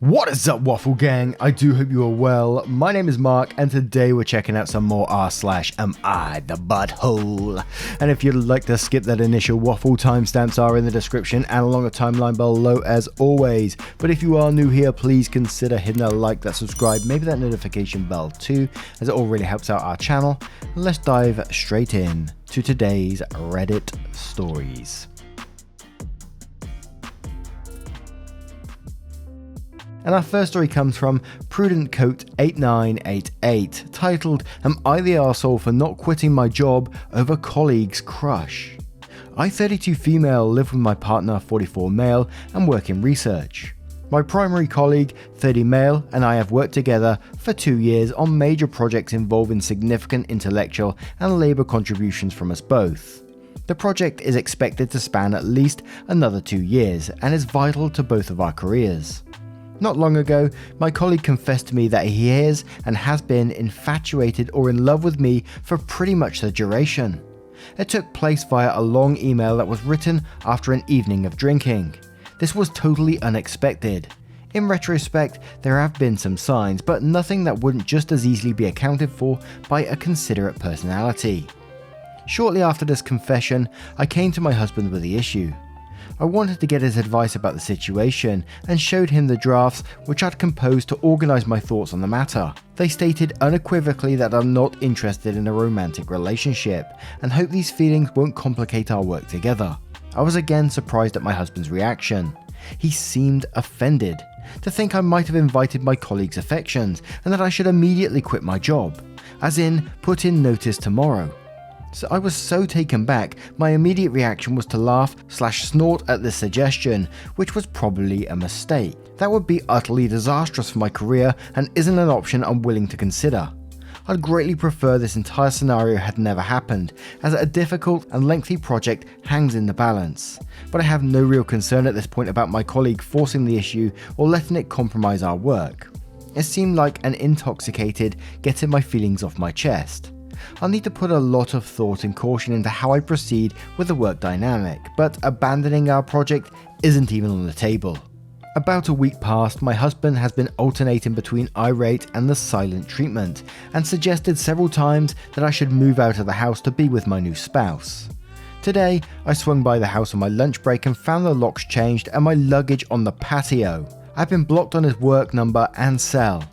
What is up, Waffle Gang? I do hope you are well. My name is Mark, and today we're checking out some more r/am I the butthole. And if you'd like to skip that initial waffle, timestamps are in the description and along the timeline below as always. But if you are new here, please consider hitting that like, that subscribe, maybe that notification bell too, as it all really helps out our channel. Let's dive straight in to today's Reddit stories. And our first story comes from PrudentCoat8988, titled, "Am I the arsehole for not quitting my job over colleague's crush? I, 32 female, live with my partner, 44 male, and work in research. My primary colleague, 30 male, and I have worked together for 2 years on major projects involving significant intellectual and labour contributions from us both. The project is expected to span at least another 2 years and is vital to both of our careers. Not long ago, my colleague confessed to me that he is and has been infatuated or in love with me for pretty much the duration. It took place via a long email that was written after an evening of drinking. This was totally unexpected. In retrospect, there have been some signs, but nothing that wouldn't just as easily be accounted for by a considerate personality. Shortly after this confession, I came to my husband with the issue. I wanted to get his advice about the situation and showed him the drafts which I'd composed to organise my thoughts on the matter. They stated unequivocally that I'm not interested in a romantic relationship and hope these feelings won't complicate our work together. I was again surprised at my husband's reaction. He seemed offended, to think I might have invited my colleague's affections and that I should immediately quit my job, as in put in notice tomorrow. So I was so taken back, my immediate reaction was to laugh/snort at this suggestion, which was probably a mistake. That would be utterly disastrous for my career and isn't an option I'm willing to consider. I'd greatly prefer this entire scenario had never happened, as a difficult and lengthy project hangs in the balance. But I have no real concern at this point about my colleague forcing the issue or letting it compromise our work. It seemed like an intoxicated getting my feelings off my chest. I'll need to put a lot of thought and caution into how I proceed with the work dynamic, but abandoning our project isn't even on the table. About a week past, my husband has been alternating between irate and the silent treatment, and suggested several times that I should move out of the house to be with my new spouse. Today, I swung by the house on my lunch break and found the locks changed and my luggage on the patio. I've been blocked on his work number and cell.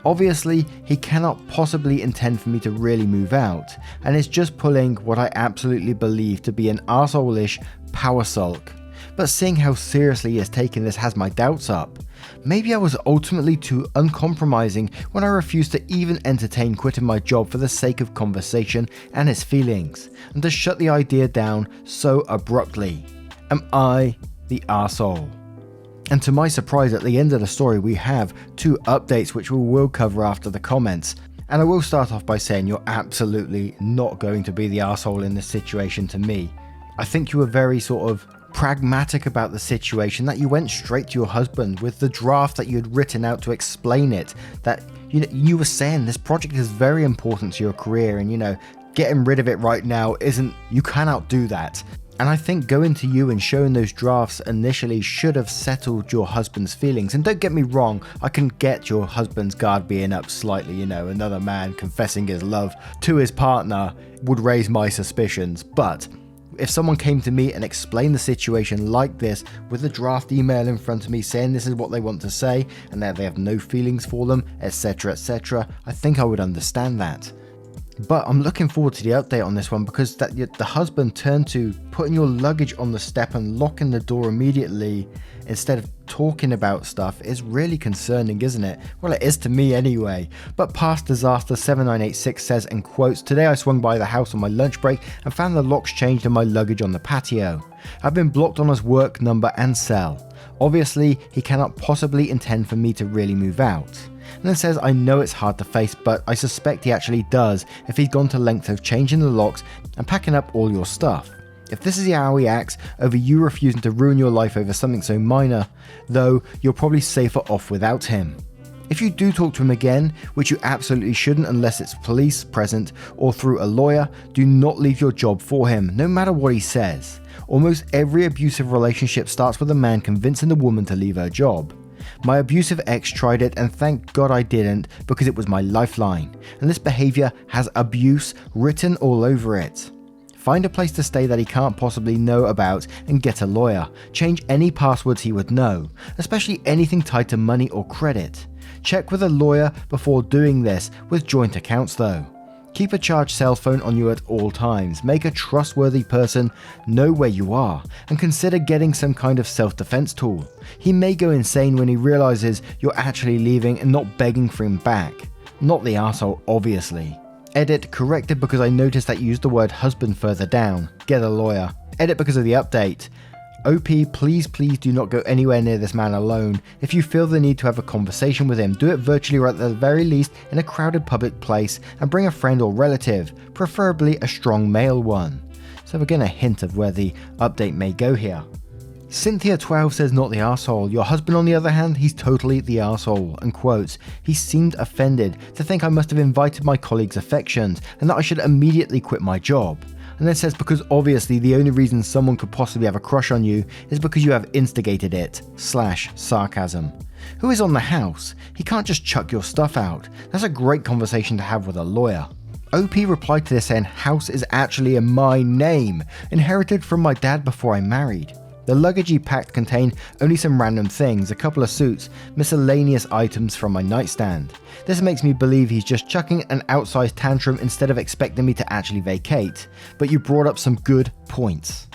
Obviously, he cannot possibly intend for me to really move out, and is just pulling what I absolutely believe to be an arsehole-ish power sulk. But seeing how seriously he has taken this has my doubts up. Maybe I was ultimately too uncompromising when I refused to even entertain quitting my job for the sake of conversation and his feelings, and to shut the idea down so abruptly. Am I the arsehole? And to my surprise, at the end of the story, we have 2 updates which we will cover after the comments. And I will start off by saying you're absolutely not going to be the arsehole in this situation to me. I think you were very sort of pragmatic about the situation, that you went straight to your husband with the draft that you had written out to explain it, that you were saying this project is very important to your career and getting rid of it right now you cannot do that. And I think going to you and showing those drafts initially should have settled your husband's feelings. And don't get me wrong, I can get your husband's guard being up slightly, another man confessing his love to his partner would raise my suspicions. But if someone came to me and explained the situation like this, with a draft email in front of me saying this is what they want to say and that they have no feelings for them, etc., etc., I think I would understand that. But I'm looking forward to the update on this one, because the husband turned to putting your luggage on the step and locking the door immediately instead of talking about stuff is really concerning, isn't it? Well, it is to me anyway. But Past Disaster 7986 says, in quotes, "Today I swung by the house on my lunch break and found the locks changed and my luggage on the patio. I've been blocked on his work number and cell. Obviously, he cannot possibly intend for me to really move out." And it says, "I know it's hard to face, but I suspect he actually does if he's gone to length of changing the locks and packing up all your stuff. If this is how he acts over you refusing to ruin your life over something so minor, though, you're probably safer off without him. If you do talk to him again, which you absolutely shouldn't unless it's police present or through a lawyer, do not leave your job for him, no matter what he says. Almost every abusive relationship starts with a man convincing the woman to leave her job. My abusive ex tried it and thank God I didn't because it was my lifeline, and this behaviour has abuse written all over it. Find a place to stay that he can't possibly know about and get a lawyer. Change any passwords he would know, especially anything tied to money or credit. Check with a lawyer before doing this with joint accounts though. Keep a charged cell phone on you at all times, make a trustworthy person know where you are, and consider getting some kind of self-defense tool. He may go insane when he realizes you're actually leaving and not begging for him back. Not the arsehole, obviously. Edit corrected because I noticed that you used the word husband further down. Get a lawyer. Edit because of the update. OP, please do not go anywhere near this man alone. If you feel the need to have a conversation with him, do it virtually or at the very least in a crowded public place, and bring a friend or relative, preferably a strong male one. So we're getting a hint of where the update may go here. Cynthia12 says not the arsehole. Your husband on the other hand, he's totally the arsehole, and quotes, he seemed offended to think I must have invited my colleague's affections and that I should immediately quit my job. And then says because obviously the only reason someone could possibly have a crush on you is because you have instigated it, / sarcasm. Who is on the house? He can't just chuck your stuff out. That's a great conversation to have with a lawyer. OP replied to this saying house is actually in my name, inherited from my dad before I married. The luggage he packed contained only some random things, a couple of suits, miscellaneous items from my nightstand. This makes me believe he's just chucking an outsized tantrum instead of expecting me to actually vacate. But you brought up some good points.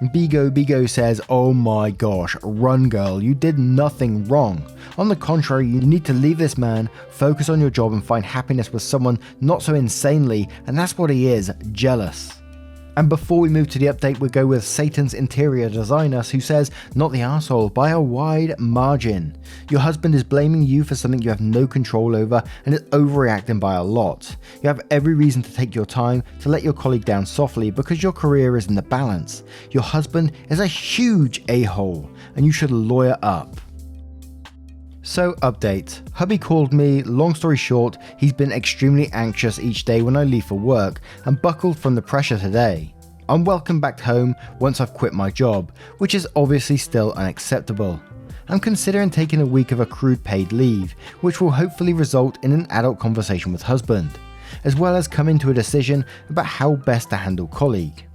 Bigo says, oh my gosh, run girl, you did nothing wrong. On the contrary, you need to leave this man, focus on your job and find happiness with someone not so insanely, and that's what he is, jealous. And before we move to the update, we'll go with Satan's interior designer, who says, not the arsehole, by a wide margin. Your husband is blaming you for something you have no control over and is overreacting by a lot. You have every reason to take your time to let your colleague down softly because your career is in the balance. Your husband is a huge a-hole and you should lawyer up. So update, hubby called me, long story short, he's been extremely anxious each day when I leave for work and buckled from the pressure today. I'm welcome back home once I've quit my job, which is obviously still unacceptable. I'm considering taking a week of accrued paid leave, which will hopefully result in an adult conversation with husband, as well as coming to a decision about how best to handle colleague.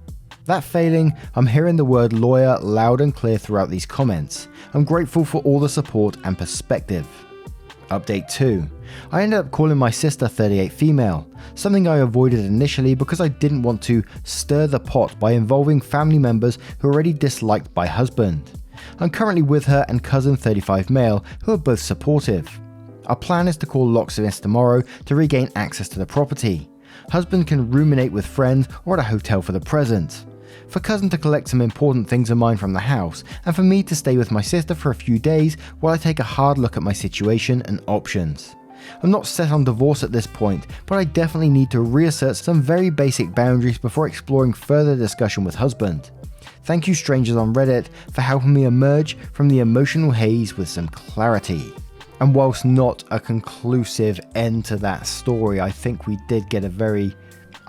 That failing, I'm hearing the word lawyer loud and clear throughout these comments. I'm grateful for all the support and perspective. Update 2. I ended up calling my sister 38 female, something I avoided initially because I didn't want to stir the pot by involving family members who are already disliked by husband. I'm currently with her and cousin 35 male who are both supportive. Our plan is to call locksmiths tomorrow to regain access to the property. Husband can ruminate with friends or at a hotel for the present. For cousin to collect some important things of mine from the house, and for me to stay with my sister for a few days while I take a hard look at my situation and options. I'm not set on divorce at this point, but I definitely need to reassert some very basic boundaries before exploring further discussion with husband. Thank you strangers on Reddit for helping me emerge from the emotional haze with some clarity. And whilst not a conclusive end to that story, I think we did get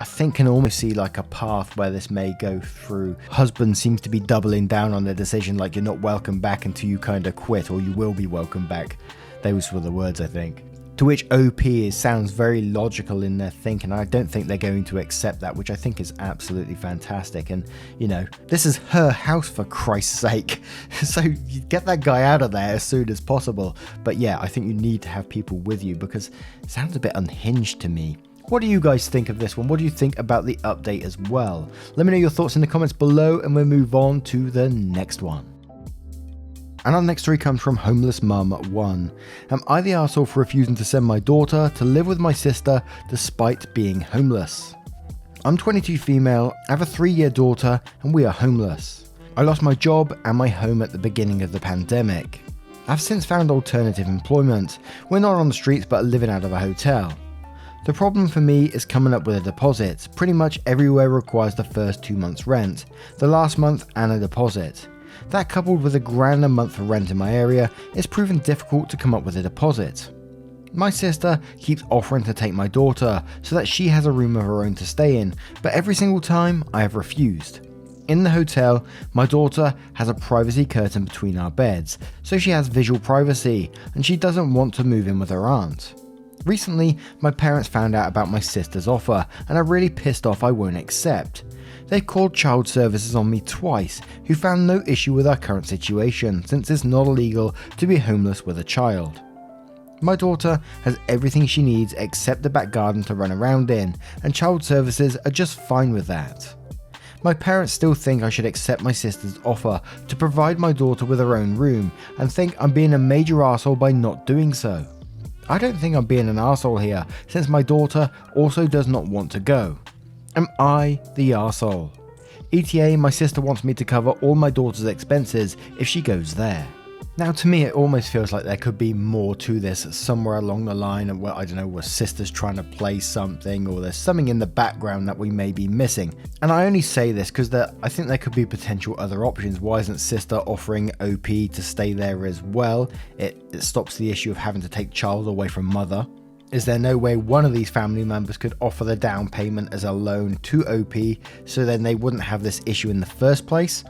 I can almost see like a path where this may go through. Husband seems to be doubling down on the decision, like you're not welcome back until you kind of quit, or you will be welcome back. Those were the words, I think. To which OP sounds very logical in their thinking. I don't think they're going to accept that, which I think is absolutely fantastic. And, you know, this is her house for Christ's sake. So you get that guy out of there as soon as possible. But yeah, I think you need to have people with you because it sounds a bit unhinged to me. What do you guys think of this one? What do you think about the update as well? Let me know your thoughts in the comments below and we'll move on to the next one. And our next story comes from Homeless Mum 1. Am I the arsehole for refusing to send my daughter to live with my sister despite being homeless? I'm 22 female, I have a 3-year daughter and we are homeless. I lost my job and my home at the beginning of the pandemic. I've since found alternative employment. We're not on the streets but are living out of a hotel. The problem for me is coming up with a deposit. Pretty much everywhere requires the first 2 months rent, the last month and a deposit. That coupled with $1,000 a month for rent in my area, it's proven difficult to come up with a deposit. My sister keeps offering to take my daughter so that she has a room of her own to stay in, but every single time I have refused. In the hotel, my daughter has a privacy curtain between our beds, so she has visual privacy, and she doesn't want to move in with her aunt. Recently, my parents found out about my sister's offer, and are really pissed off I won't accept. They've called child services on me twice, who found no issue with our current situation, since it's not illegal to be homeless with a child. My daughter has everything she needs except the back garden to run around in, and child services are just fine with that. My parents still think I should accept my sister's offer to provide my daughter with her own room, and think I'm being a major arsehole by not doing so. I don't think I'm being an arsehole here, since my daughter also does not want to go. Am I the arsehole? ETA, my sister wants me to cover all my daughter's expenses if she goes there. Now, to me, it almost feels like there could be more to this somewhere along the line of, well, I don't know, where sister's trying to play something, or there's something in the background that we may be missing. And I only say this because I think there could be potential other options. Why isn't sister offering OP to stay there as well? It stops the issue of having to take child away from mother. Is there no way one of these family members could offer the down payment as a loan to OP, so then they wouldn't have this issue in the first place?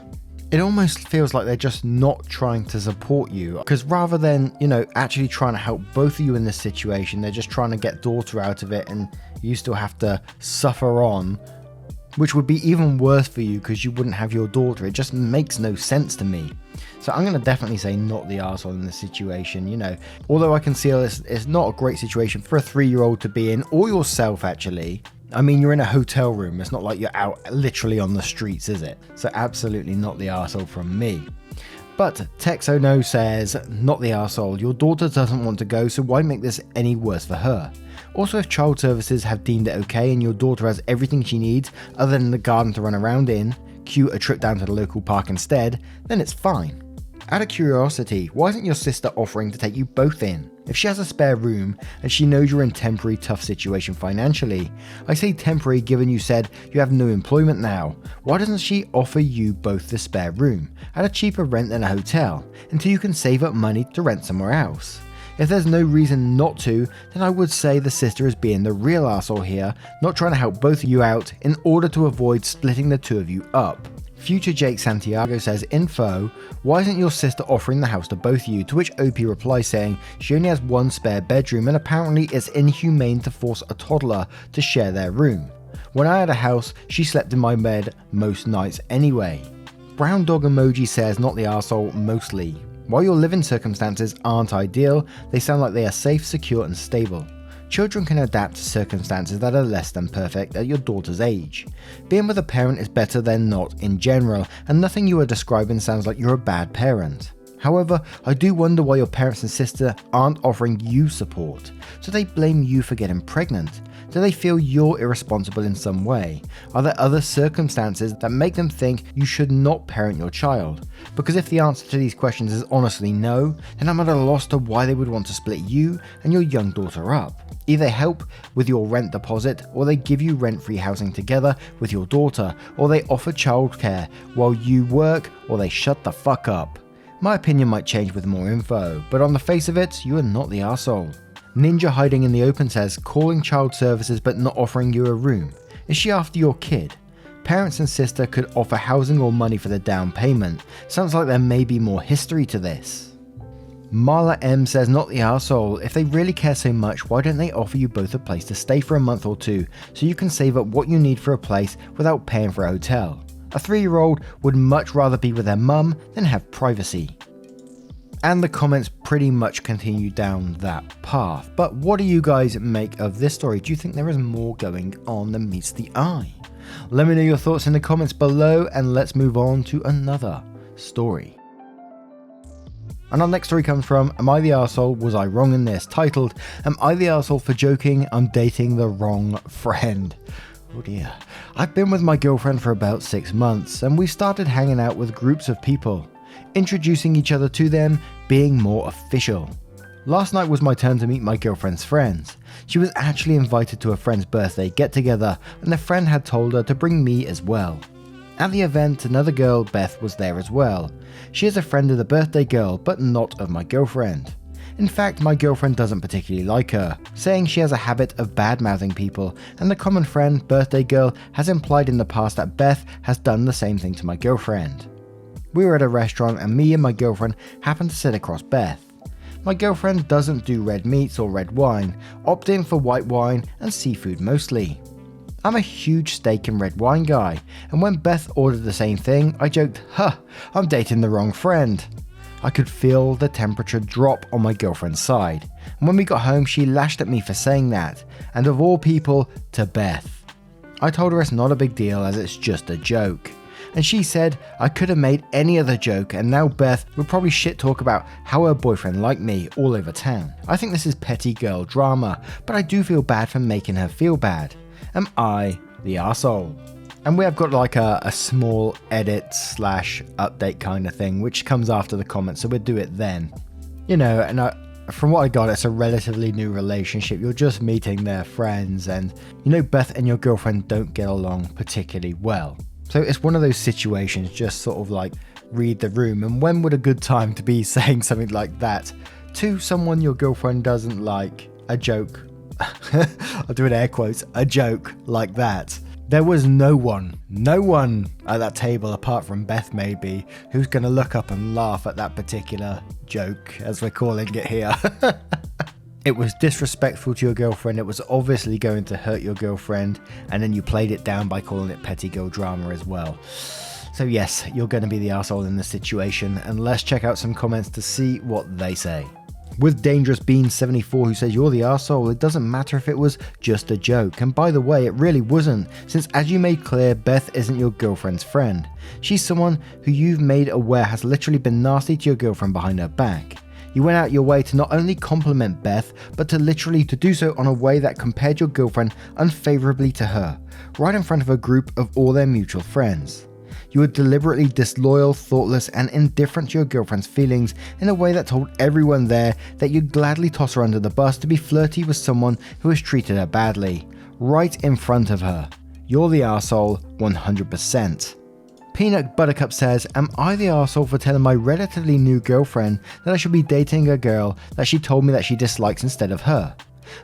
It almost feels like they're just not trying to support you, because rather than, actually trying to help both of you in this situation, they're just trying to get daughter out of it, and you still have to suffer on, which would be even worse for you because you wouldn't have your daughter. It just makes no sense to me. So I'm going to definitely say not the arsehole in this situation, Although I can see it's not a great situation for a 3-year-old to be in, or yourself actually. I mean, you're in a hotel room. It's not like you're out literally on the streets, is it? So absolutely not the arsehole from me. But Texono says, not the arsehole. Your daughter doesn't want to go, so why make this any worse for her? Also, if child services have deemed it okay and your daughter has everything she needs other than the garden to run around in, cue a trip down to the local park instead, then it's fine. Out of curiosity, why isn't your sister offering to take you both in? If she has a spare room and she knows you're in temporary tough situation financially, I say temporary given you said you have no employment now, why doesn't she offer you both the spare room at a cheaper rent than a hotel until you can save up money to rent somewhere else? If there's no reason not to, then I would say the sister is being the real arsehole here, not trying to help both of you out in order to avoid splitting the two of you up. Future Jake Santiago says, info, why isn't your sister offering the house to both of you? To which OP replies saying she only has one spare bedroom and apparently it's inhumane to force a toddler to share their room. When I had a house, she slept in my bed most nights anyway. Brown dog emoji says, not the arsehole mostly. While your living circumstances aren't ideal, they sound like they are safe, secure and stable. Children can adapt to circumstances that are less than perfect at your daughter's age. Being with a parent is better than not in general, and nothing you are describing sounds like you're a bad parent. However, I do wonder why your parents and sister aren't offering you support. Do they blame you for getting pregnant? Do they feel you're irresponsible in some way? Are there other circumstances that make them think you should not parent your child? Because if the answer to these questions is honestly no, then I'm at a loss to why they would want to split you and your young daughter up. Either help with your rent deposit, or they give you rent-free housing together with your daughter, or they offer childcare while you work, or they shut the fuck up. My opinion might change with more info, but on the face of it, you are not the arsehole. Ninja Hiding in the Open says, calling child services but not offering you a room. Is she after your kid? Parents and sister could offer housing or money for the down payment. Sounds like there may be more history to this. Marla M says, not the arsehole. If they really care so much, why don't they offer you both a place to stay for a month or two so you can save up what you need for a place without paying for a hotel? A 3-year-old would much rather be with their mum than have privacy. And the comments pretty much continue down that path. But what do you guys make of this story? Do you think there is more going on than meets the eye? Let me know your thoughts in the comments below, and let's move on to another story. And our next story comes from Am I the Arsehole? Was I Wrong in This? Titled, Am I the Arsehole for joking I'm dating the wrong friend? Oh dear. I've been with my girlfriend for about 6 months, and we started hanging out with groups of people, introducing each other to them, being more official. Last night was my turn to meet my girlfriend's friends. She was actually invited to a friend's birthday get-together, and the friend had told her to bring me as well. At the event, another girl, Beth, was there as well. She is a friend of the birthday girl, but not of my girlfriend. In fact, my girlfriend doesn't particularly like her, saying she has a habit of bad-mouthing people, and the common friend, birthday girl, has implied in the past that Beth has done the same thing to my girlfriend. We were at a restaurant and me and my girlfriend happened to sit across Beth. My girlfriend doesn't do red meats or red wine, opting for white wine and seafood mostly. I'm a huge steak and red wine guy, and when Beth ordered the same thing, I joked, I'm dating the wrong friend. I could feel the temperature drop on my girlfriend's side, and when we got home she lashed at me for saying that, and of all people, to Beth. I told her it's not a big deal as it's just a joke. And she said I could have made any other joke, and now Beth would probably shit talk about how her boyfriend liked me all over town. I think this is petty girl drama, but I do feel bad for making her feel bad. Am I the arsehole? And we have got like a small edit / update kind of thing, which comes after the comments, so we'll do it then. You know, and from what I got, it's a relatively new relationship. You're just meeting their friends, and you know Beth and your girlfriend don't get along particularly well. So it's one of those situations, just sort of like read the room, and when would a good time to be saying something like that to someone your girlfriend doesn't like? A joke. I'll do it air quotes, a joke like that. There was no one at that table apart from Beth maybe, who's going to look up and laugh at that particular joke, as we're calling it here. It was disrespectful to your girlfriend, it was obviously going to hurt your girlfriend, and then you played it down by calling it petty girl drama as well. So yes, you're going to be the arsehole in this situation, and let's check out some comments to see what they say. With Dangerous Bean 74, who says you're the arsehole, it doesn't matter if it was just a joke, and by the way it really wasn't, since as you made clear, Beth isn't your girlfriend's friend. She's someone who you've made aware has literally been nasty to your girlfriend behind her back. You went out your way to not only compliment Beth, but to literally to do so on a way that compared your girlfriend unfavorably to her, right in front of a group of all their mutual friends. You were deliberately disloyal, thoughtless, and indifferent to your girlfriend's feelings in a way that told everyone there that you'd gladly toss her under the bus to be flirty with someone who has treated her badly, right in front of her. You're the arsehole 100%. Peanut Buttercup says, am I the arsehole for telling my relatively new girlfriend that I should be dating a girl that she told me that she dislikes instead of her?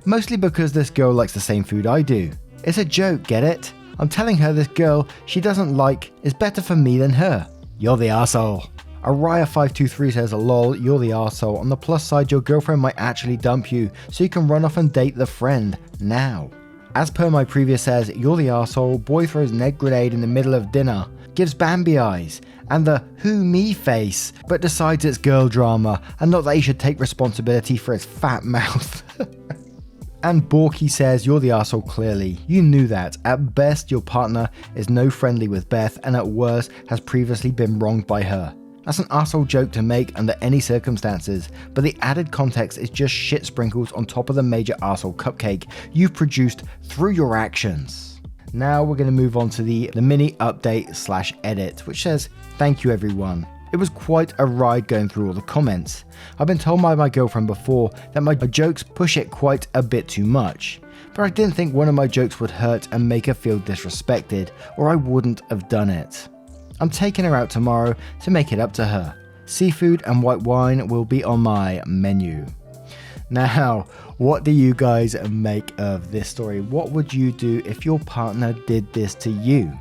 Mostly because this girl likes the same food I do. It's a joke, get it? I'm telling her this girl she doesn't like is better for me than her. You're the arsehole. Araya523 says, lol, you're the arsehole. On the plus side, your girlfriend might actually dump you, so you can run off and date the friend now. As per my previous says, you're the arsehole. Boy throws an egg grenade in the middle of dinner, gives Bambi eyes, and the who me face, but decides it's girl drama, and not that he should take responsibility for his fat mouth. And Borky says, you're the arsehole clearly. You knew that. At best, your partner is no friendly with Beth, and at worst, has previously been wronged by her. That's an arsehole joke to make under any circumstances, but the added context is just shit sprinkles on top of the major arsehole cupcake you've produced through your actions. Now we're going to move on to the mini update / edit, which says, thank you everyone. It was quite a ride going through all the comments. I've been told by my girlfriend before that my jokes push it quite a bit too much, but I didn't think one of my jokes would hurt and make her feel disrespected, or I wouldn't have done it. I'm taking her out tomorrow to make it up to her. Seafood and white wine will be on my menu. Now, what do you guys make of this story? What would you do if your partner did this to you?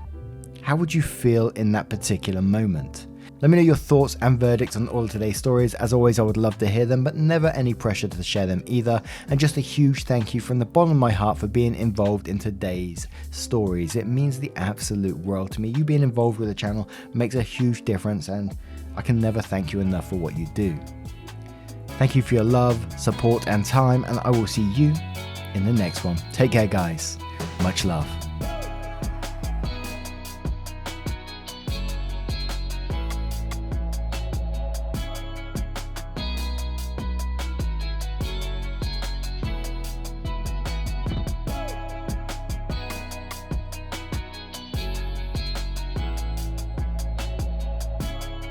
How would you feel in that particular moment? Let me know your thoughts and verdicts on all of today's stories. As always, I would love to hear them, but never any pressure to share them either. And just a huge thank you from the bottom of my heart for being involved in today's stories. It means the absolute world to me. You being involved with the channel makes a huge difference, and I can never thank you enough for what you do. Thank you for your love, support, and time, and I will see you in the next one. Take care, guys. Much love.